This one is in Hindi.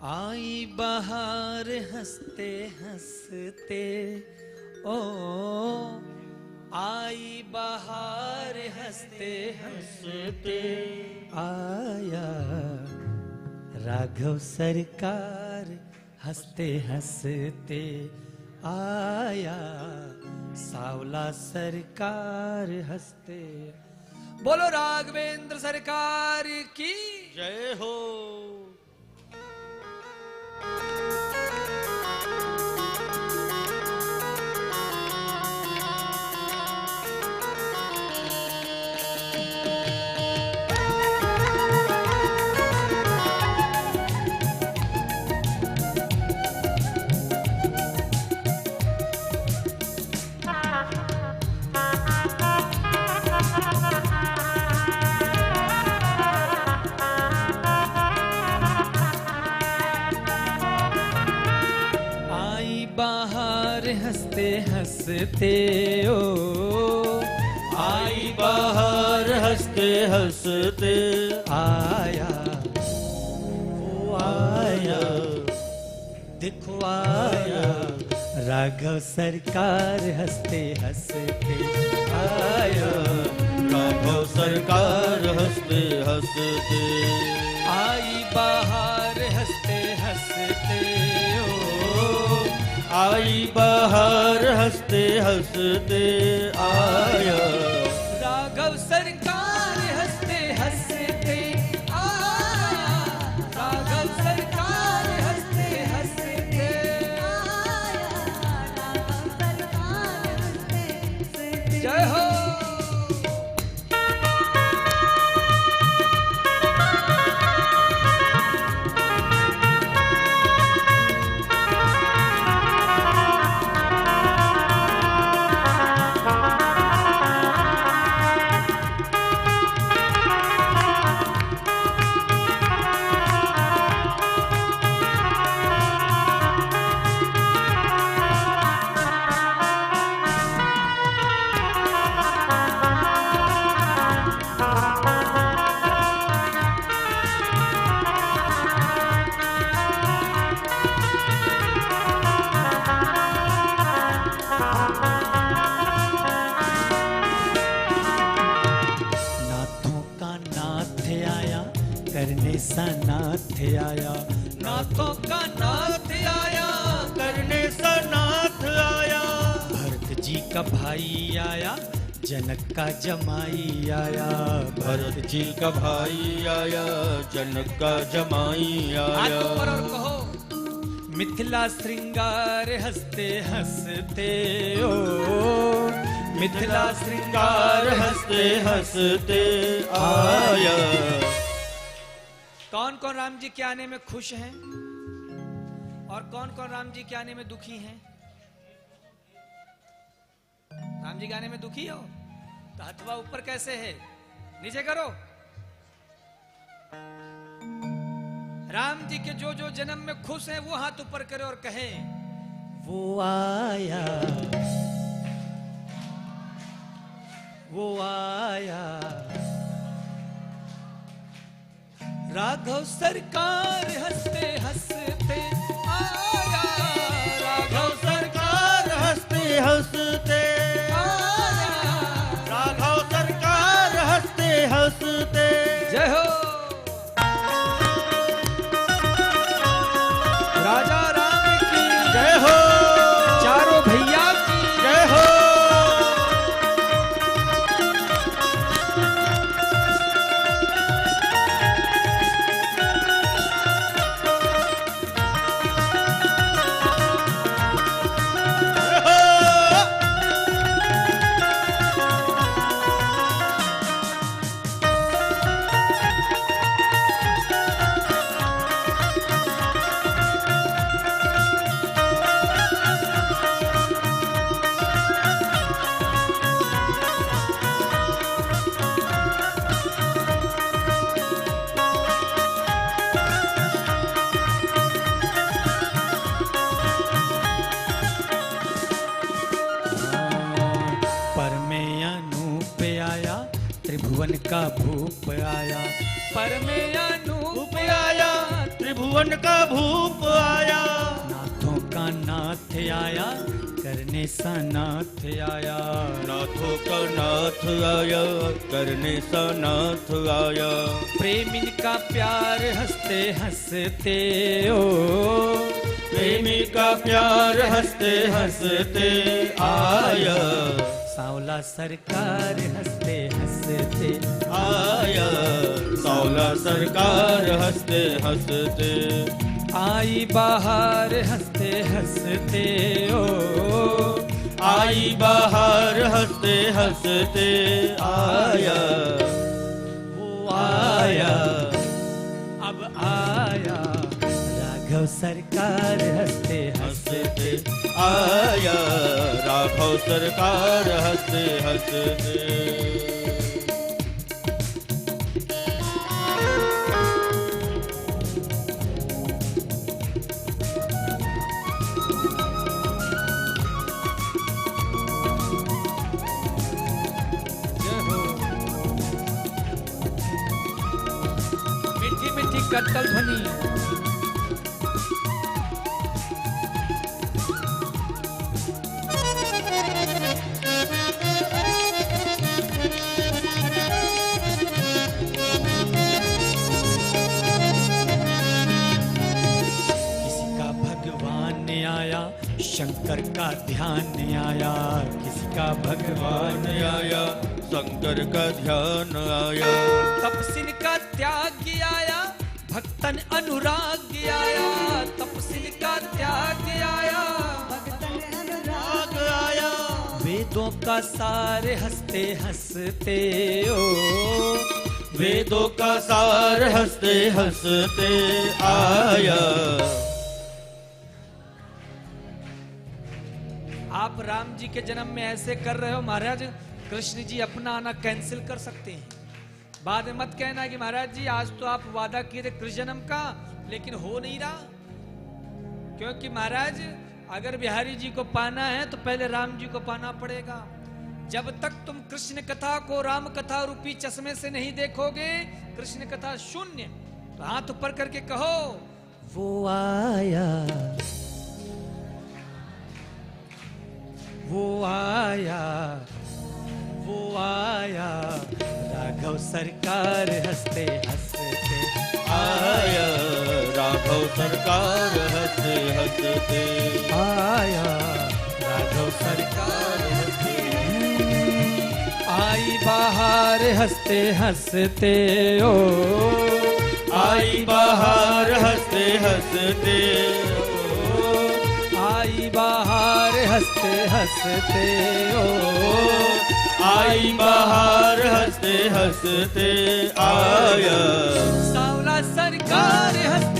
आई बहार हंसते हंसते ओ आई बहार हंसते हंसते आया राघव सरकार हंसते हंसते आया सावला सरकार हंसते। बोलो राघवेंद्र सरकार की जय हो। हंसते हंसते ओ आई बाहर हंसते हंसते आया वो आया देखो आया राघव सरकार हंसते हंसते आया राघव सरकार हंसते हंसते आई बाहर हंसते हंसते आई बाहर हंसते हंसते आया राघव सरकार हंसते हंसते आया राघव सरकार हंसते हंसते आया राघव सरकार हंसते हंसते। जय हो। करने सा नाथ आया नाथों का नाथ आया करने सा नाथ आया भरत जी का भाई आया जनक का जमाई आया भरत जी का भाई आया जनक का जमाई आया। और कहो मिथिला श्रृंगार हंसते हंसते ओ मिथिला श्रृंगार हंसते हंसते आया। कौन कौन राम जी के आने में खुश हैं और कौन कौन राम जी के आने में दुखी हैं? राम जी के आने में दुखी हो तो हथवा ऊपर कैसे है, नीचे करो। राम जी के जो जो जन्म में खुश हैं वो हाथ ऊपर करे और कहे वो आया वो आया राघव सरकार हंसते हंसते आया राघव सरकार हंसते हंसते आया राघव सरकार हंसते हंसते। जय हो। राजा राम की जय हो। चारों भैया की जय हो। त्रिभुवन का भूप आया, पर में अनूप आया, त्रिभुवन भुवन का भूप आया, नाथों का नाथ आया, करने सा नाथ आया। नाथों का नाथ आया, करने सा नाथ आया। प्रेम इनका प्यार हंसते हंसते ओ, प्रेमी का प्यार हंसते हंसते आया, सांवला सरकार हंसते हंसते आया। सांवला सरकार हंसते हंसते आई बाहर हंसते हंसते ओ, आई बाहर हंसते हंसते आया। वो आया, अब आया राघव सरकार हंसते हंसते आया, राघव सरकार हंसते हंसते। मीठी मीठी कत्तल ध्वनि। किसी का भगवान आया, शंकर का ध्यान आया। किसी का भगवान आया, शंकर का ध्यान आया। तपसिन का त्याग आया, भक्तन अनुराग आया। तपसिन का त्याग आया, भक्तन अनुराग आया। वेदों का सार हंसते हंसते ओ, वेदों का सार हंसते हंसते आया। आप राम जी के जन्म में ऐसे कर रहे हो महाराज, कृष्ण जी अपना आना कैंसिल कर सकते हैं। बाद में मत कहना कि महाराज जी आज तो आप वादा किए थे कृष्ण जन्म का, लेकिन हो नहीं रहा। क्योंकि महाराज अगर बिहारी जी को पाना है तो पहले राम जी को पाना पड़ेगा। जब तक तुम कृष्ण कथा को राम कथा रूपी चश्मे से नहीं देखोगे, कृष्ण कथा शून्य। तो हाथ ऊपर करके कहो, वो आया, वो आया, वो आया राघव सरकार हंसते हंसते आया। राघव सरकार हंसते हंसते आया। राघव सरकार हंसते आई बाहर हंसते हंसते ओ, आई बाहर हंसते हंसते ओ, आई बाहर हंसते हंसते ओ, आई बाहर हंसते हंसते आया। सांवला सरकार हंसते